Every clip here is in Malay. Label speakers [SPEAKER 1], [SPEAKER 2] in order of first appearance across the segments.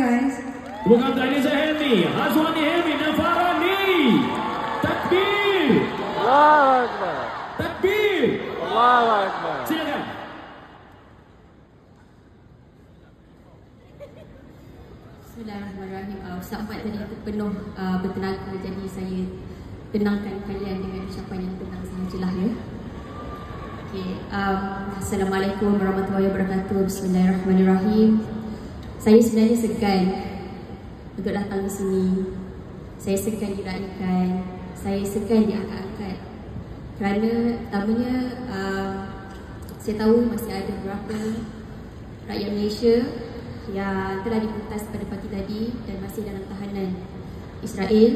[SPEAKER 1] guys.
[SPEAKER 2] Bukan tadi saya Helmi, Azwani Helmi dan Farani. Takbir.
[SPEAKER 3] Allahu Akbar.
[SPEAKER 2] Takbir.
[SPEAKER 3] Allahu Akbar.
[SPEAKER 2] Silakan.
[SPEAKER 4] Bismillahirrahmanirrahim. Sahabat tadi penuh bertenaga, jadi saya tenangkan kalian dengan ucapan yang tenang sahajalah ya. Okay. Assalamualaikum warahmatullahi wabarakatuh. Bismillahirrahmanirrahim. Saya sebenarnya segan untuk datang ke sini. Saya segan diraikan. Saya segan diangkat-angkat. Kerana pertamanya saya tahu masih ada beberapa rakyat Malaysia yang telah dipentas pada pagi tadi dan masih dalam tahanan Israel.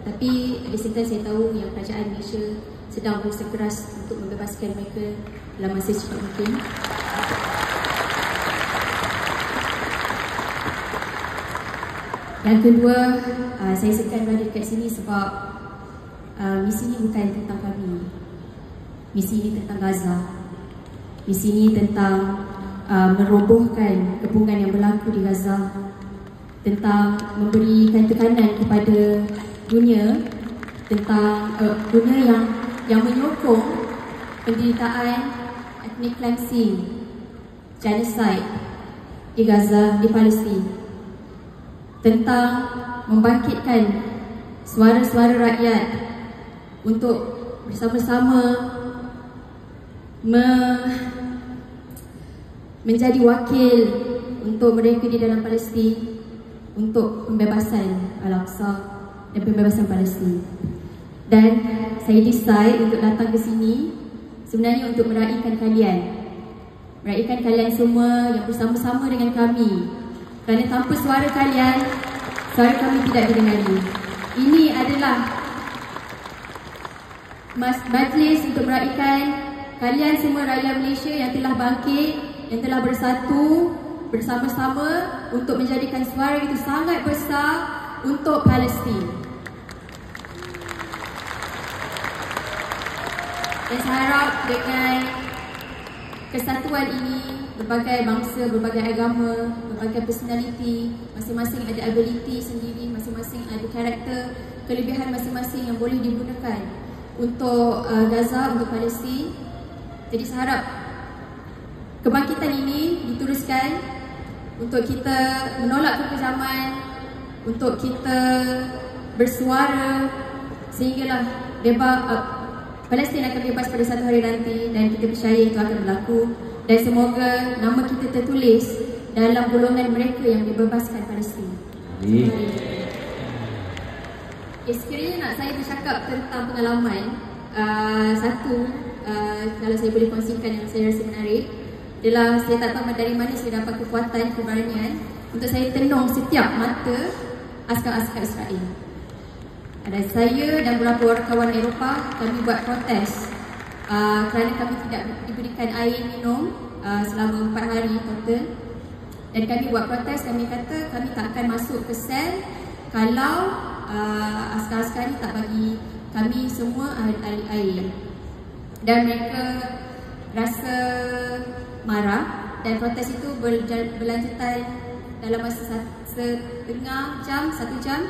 [SPEAKER 4] Tapi di same time saya tahu yang kerajaan Malaysia sedang berusaha keras untuk membebaskan mereka dalam masa secepat mungkin. Yang kedua, saya segan berada dekat sini sebab misi ini bukan tentang kami. Misi ini tentang Gaza. Misi ini tentang merobohkan kepungan yang berlaku di Gaza, tentang memberikan tekanan kepada dunia, tentang dunia yang menyokong penderitaan ethnic cleansing, genocide di Gaza, di Palestin, tentang membangkitkan suara-suara rakyat untuk bersama-sama menjadi wakil untuk mereka di dalam Palestin untuk pembebasan Al-Aqsa dan pembebasan Palestin. Dan saya decide untuk datang ke sini sebenarnya untuk meraihkan kalian. Meraihkan kalian semua yang bersama-sama dengan kami. Kerana tanpa suara kalian, suara kami tidak didengari. Ini adalah majlis untuk meraihkan kalian semua rakyat Malaysia yang telah bangkit, yang telah bersatu bersama-sama untuk menjadikan suara itu sangat besar untuk Palestin. Dan saya harap dengan kesatuan ini, berbagai bangsa, berbagai agama, berbagai personality, masing-masing ada ability sendiri, masing-masing ada karakter, kelebihan masing-masing yang boleh digunakan untuk Gaza, untuk Palestin. Jadi saya harap kebangkitan ini diteruskan untuk kita menolak kekejaman, untuk kita bersuara sehinggalah Palestin akan bebas pada satu hari nanti, dan kita percaya itu akan berlaku, dan semoga nama kita tertulis dalam golongan mereka yang dibebaskan Palestin. Sekiranya nak saya bercakap tentang pengalaman, kalau saya boleh kongsikan yang saya rasa menarik adalah saya tak tahu dari mana saya dapat kekuatan, keberanian untuk saya tenung setiap mata askar-askar Israel. Ada saya dan beberapa orang kawan Eropah, kami buat protes kerana kami tidak diberikan air minum selama 4 hari total. Dan kami buat protes, kami kata kami tak akan masuk ke sel kalau askar-askar ni tak bagi kami semua air. Dan mereka rasa marah dan protes itu berlanjutan dalam masa setengah jam, 1 jam.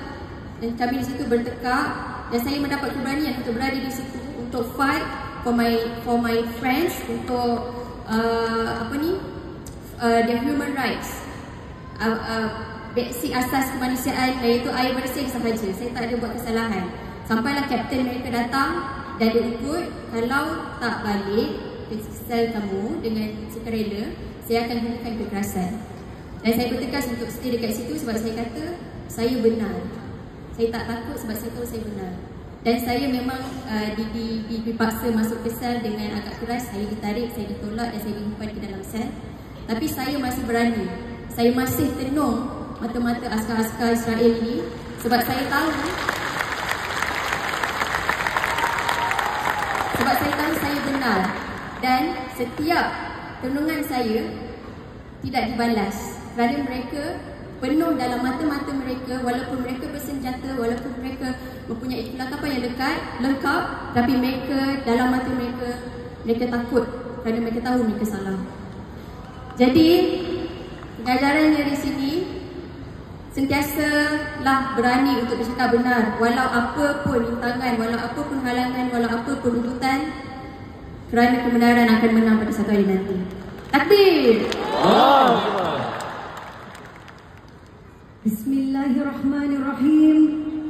[SPEAKER 4] Dan kami di situ bertekak, dan saya mendapat keberanian untuk berada di situ untuk fight for my friends, untuk the human rights, basic asas kemanusiaan, iaitu air bersih sahaja. Saya tak ada buat kesalahan. Sampailah kapten mereka datang dan dia ikut, kalau tak balik ke sel kamu dengan sukarela, saya akan gunakan kekerasan. Dan saya bertegas untuk stay dekat situ sebab saya kata saya benar. Saya tak takut sebab saya tahu saya benar. Dan saya memang dipaksa masuk ke sel dengan agak keras. Saya ditarik, saya ditolak dan saya diumpan ke dalam sel. Tapi saya masih berani. Saya masih tenung mata-mata askar-askar Israel ini sebab saya tahu saya benar. Dan setiap tenungan saya tidak dibalas kerana mereka penuh dalam mata-mata mereka, walaupun mereka bersenjata, walaupun mereka mempunyai perlengkapan yang lengkap, tapi mereka dalam mata mereka takut kerana mereka tahu mereka salah. Jadi pengajarannya di sini, Sentiasalah berani untuk bercakap benar, walau apa pun rintangan, walau apa pun halangan, walau apa pun runtutan, kerana kebenaran akan menang pada satu hari nanti. Takbir!
[SPEAKER 1] Bismillahirrahmanirrahim.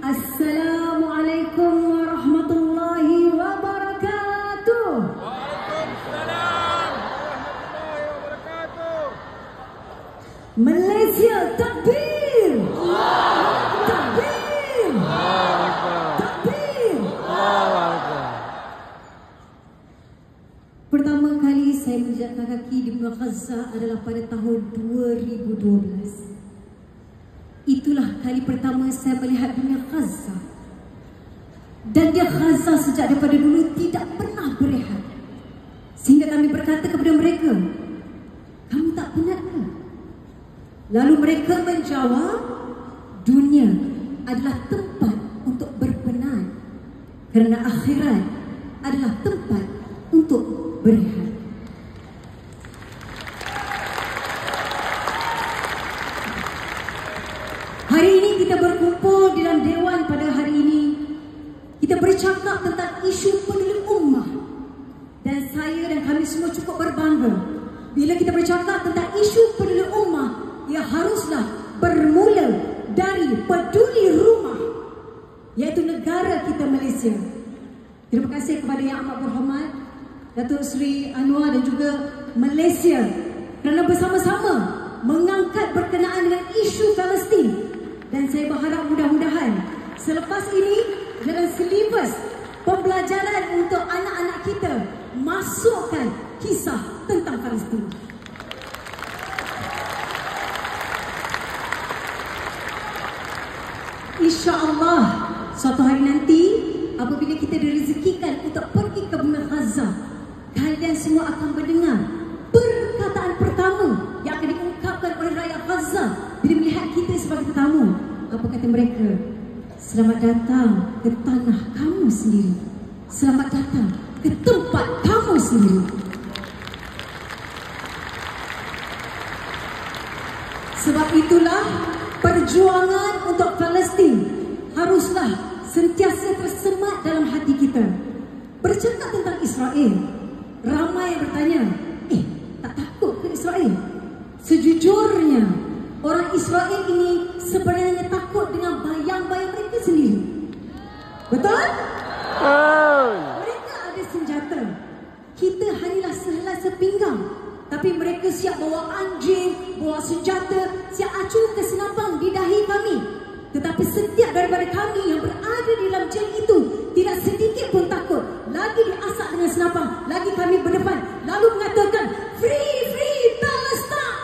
[SPEAKER 1] Assalamualaikum warahmatullahi wabarakatuh.
[SPEAKER 3] Waalaikumsalam warahmatullahi wabarakatuh.
[SPEAKER 1] Malaysia takbir. Takbir. Takbir. Pertama kali saya menjejakkan kaki di Benua Gaza adalah pada tahun 2012. Itulah kali pertama saya melihat dunia Gaza. Dan dia Gaza sejak daripada dulu tidak pernah berehat. Sehingga kami berkata kepada mereka, kamu tak penat ke? Lalu mereka menjawab, dunia adalah tempat untuk berpenat, kerana akhirat adalah tempat untuk berehat. Hari ini kita berkumpul dalam dewan pada hari ini. Kita bercakap tentang isu peduli ummah. Dan saya dan kami semua cukup berbangga bila kita bercakap tentang isu peduli ummah, ia haruslah bermula dari peduli rumah, iaitu negara kita Malaysia. Terima kasih kepada Yang Amat Berhormat Datuk Seri Anwar dan juga Malaysia kerana bersama-sama mengangkat berkenaan dengan isu Palestin. Dan saya berharap mudah-mudahan selepas ini dalam silibus pembelajaran untuk anak-anak kita masukkan kisah tentang Palestin. InsyaAllah suatu hari nanti apabila kita direzekikan untuk pergi ke Benua Gaza, kalian semua akan mendengar perkataan pertama yang akan diungkapkan oleh rakyat Gaza bila melihat kita sebagai tetamu. Apa kata mereka? Selamat datang ke tanah kamu sendiri. Selamat datang ke tempat kamu sendiri. Sebab itulah perjuangan untuk Palestin haruslah sentiasa tersemat dalam hati kita. Bercakap tentang Israel, ramai yang bertanya, tak takut ke Israel? Sejujurnya, orang Israel ini sebenarnya takut dengan bayang-bayang mereka sendiri. Betul? Mereka ada senjata. Kita hanyalah sehelai sepinggang. Tapi mereka siap bawa anjing, bawa senjata, siap acuh ke senapang di dahi kami. Tetapi setiap daripada kami yang berada di dalam jam itu tidak sedikit pun takut. Lagi diasak dengan senapang, lagi kami berdepan, lalu mengatakan, Free, free Palestine!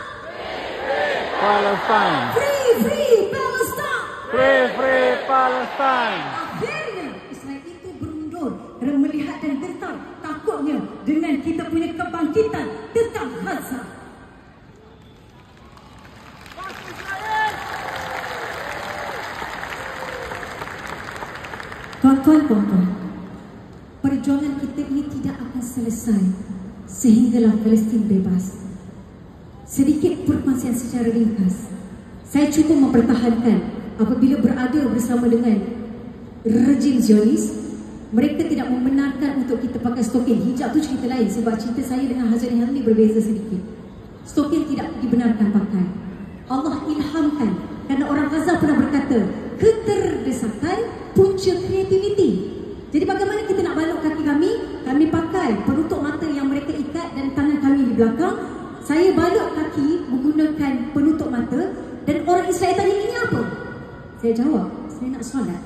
[SPEAKER 3] Palestine!
[SPEAKER 1] Free, free Palestine!
[SPEAKER 3] Free, free Palestine!
[SPEAKER 1] Akhirnya Israel itu berundur kerana melihat dan gentar takutnya dengan kita punya kebangkitan tentang Gaza. Tuan-tuan, perjuangan kita ini tidak akan selesai sehinggalah Palestin bebas. Sedikit perkongsian secara ringkas. Saya cuba mempertahankan apabila berada bersama dengan rejim Zionis, mereka tidak membenarkan untuk kita pakai stokin. Hijab tu cerita lain sebab cerita saya dengan Hazrat Ilham ni berbeza sedikit. Stokin tidak dibenarkan pakai. Allah ilhamkan kerana orang Gaza pernah berkata, keterdesakan punca kreativiti. Jadi bagaimana kita nak balut kaki kami? Kami pakai penutup mata yang mereka ikat dan tangan kami di belakang. Saya balut kaki menggunakan penutup mata. Dan orang Israel tanya, ini apa? Saya jawab, saya nak solat.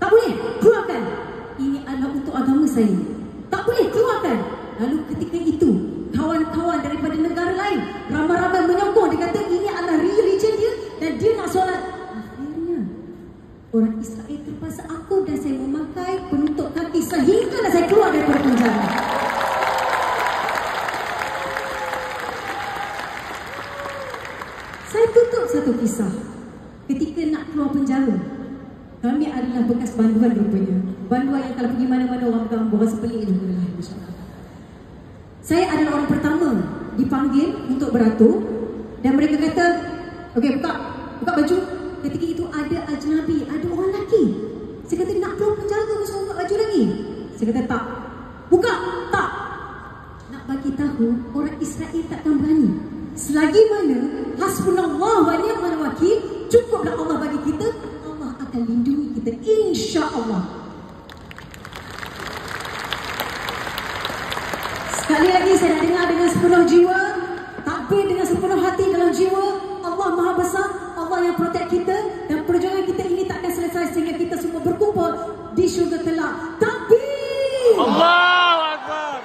[SPEAKER 1] Tak boleh, keluarkan. Ini adalah untuk agama saya. Tak boleh, keluarkan. Lalu ketika itu, kawan-kawan daripada negara lain ramai-ramai menyokong. Dia kata ini adalah religion dia dan dia nak solat. Akhirnya orang Israel terpaksa aku dan saya memakai penutup kaki sehinggalah saya keluar daripada penjara. Saya tutup satu kisah. Ketika nak keluar penjara, kami adalah bekas banduan rupanya. Banduan yang kalau pergi mana-mana orang pegang rasa pelik juga lah. Saya adalah orang pertama dipanggil untuk beratur. Dan mereka kata, okey buka buka baju. Ketika itu ada ajnabi, ada orang lelaki. Saya kata, nak keluar penjara ke suruh buka baju lagi? Saya kata, tak. Buka, tak. Nak bagi tahu, orang Israel takkan berani. Selagi mana hasbunallah wa ni'mal wakil, cukuplah Allah bagi kita, Allah akan lindungi kita, insya-Allah. Sekali lagi saya nak dengar dengan sepenuh jiwa, takbir dengan sepenuh hati dalam jiwa. Allah Maha Besar, Allah yang protect kita, dan perjuangan kita ini takkan selesai sehingga kita semua berkumpul di syurga kelak. Takbir!
[SPEAKER 3] Allahu Akbar!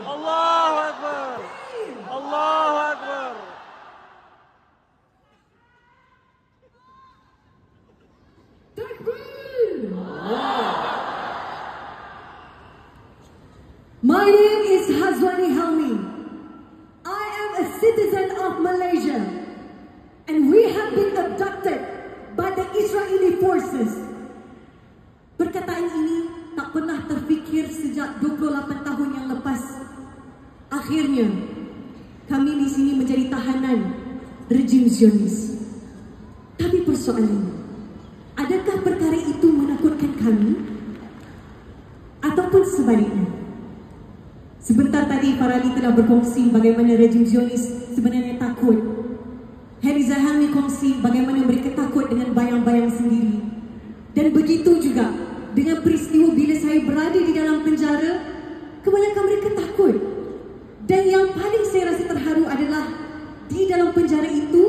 [SPEAKER 3] Allahu Akbar! Allahu Akbar!
[SPEAKER 1] My name is Hazwani Helmi. I am a citizen of Malaysia, and we have been abducted by the Israeli forces. Perkataan ini tak pernah terfikir sejak 28 tahun yang lepas. Akhirnya, kami di sini menjadi tahanan rejim Zionis. Tapi persoalannya, adakah perkara itu menakutkan kami? Ataupun sebaliknya? Sebentar tadi Farali telah berkongsi bagaimana rejim Zionis sebenarnya takut. Heliza Helmi kongsi bagaimana mereka takut dengan bayang-bayang sendiri. Dan begitu juga dengan peristiwa bila saya berada di dalam penjara, kebanyakan mereka takut. Dan yang paling saya rasa terharu adalah di dalam penjara itu,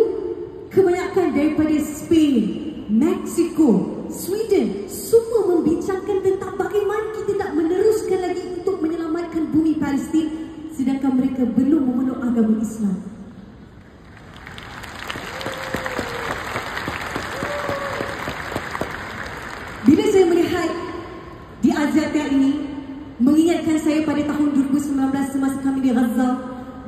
[SPEAKER 1] kebanyakan daripada Spain, Mexico, Sweden, semua membincangkan tentang bagaimana kita tak meneruskan lagi untuk menyelamatkan bumi Palestin, sedangkan mereka belum memeluk agama Islam. Bila saya melihat di Aziatia ini, mengingatkan saya pada tahun 2019 semasa kami di Gaza,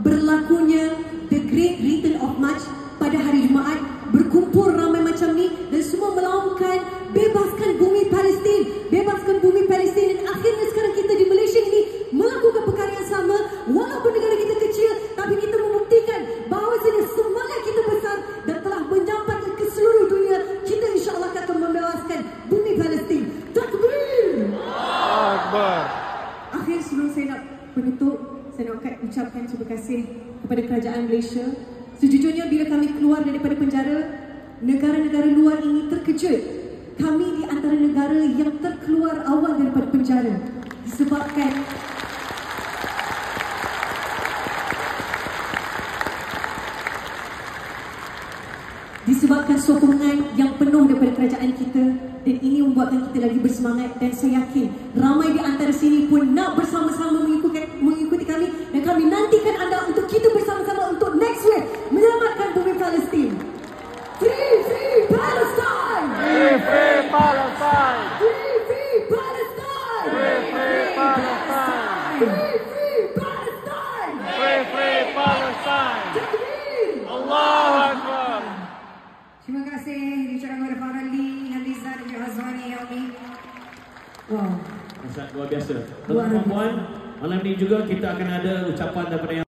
[SPEAKER 1] berlakunya The Great Return of March pada hari Jumaat, berkumpul ramai macam ni dan semua melaungkan bebaskan bumi Palestin, bebaskan bumi Palestin. Dan akhirnya sekarang kita di Malaysia ini melakukan perkara yang sama. Walaupun negara kita kecil, tapi kita membuktikan bahawasanya semangat kita besar dan telah menyampaikan ke seluruh dunia. Kita insya-Allah akan membebaskan bumi Palestin. Takbir!
[SPEAKER 3] Akbar!
[SPEAKER 1] Akhir sebelum saya nak penutup, saya nak ucapkan terima kasih kepada kerajaan Malaysia. Sejujurnya bila kami keluar daripada penjara, negara-negara luar ini terkejut. Kami di antara negara yang terkeluar awal daripada penjara disebabkan sokongan yang penuh daripada kerajaan kita, dan ini membuatkan kita lagi bersemangat. Dan saya yakin ramai di antara sini pun nak bersama-sama mengikuti kami, dan kami nantikan anda untuk kita bersama-sama untuk next wave menyelamatkan bumi Palestin. Free, free Palestine!
[SPEAKER 3] Free, free Palestine!
[SPEAKER 1] Free, free Palestine!
[SPEAKER 3] Free, free Palestine!
[SPEAKER 1] Free, free Palestine!
[SPEAKER 3] Free, free Palestine!
[SPEAKER 1] Takbir!
[SPEAKER 3] Allahu Akbar!
[SPEAKER 1] Terima kasih diucapkan kepada Farali, Haliza dan juga Hazwani Helmi. Wow.
[SPEAKER 2] Luar biasa. Tuan-tuan, malam ini juga kita akan ada ucapan daripada yang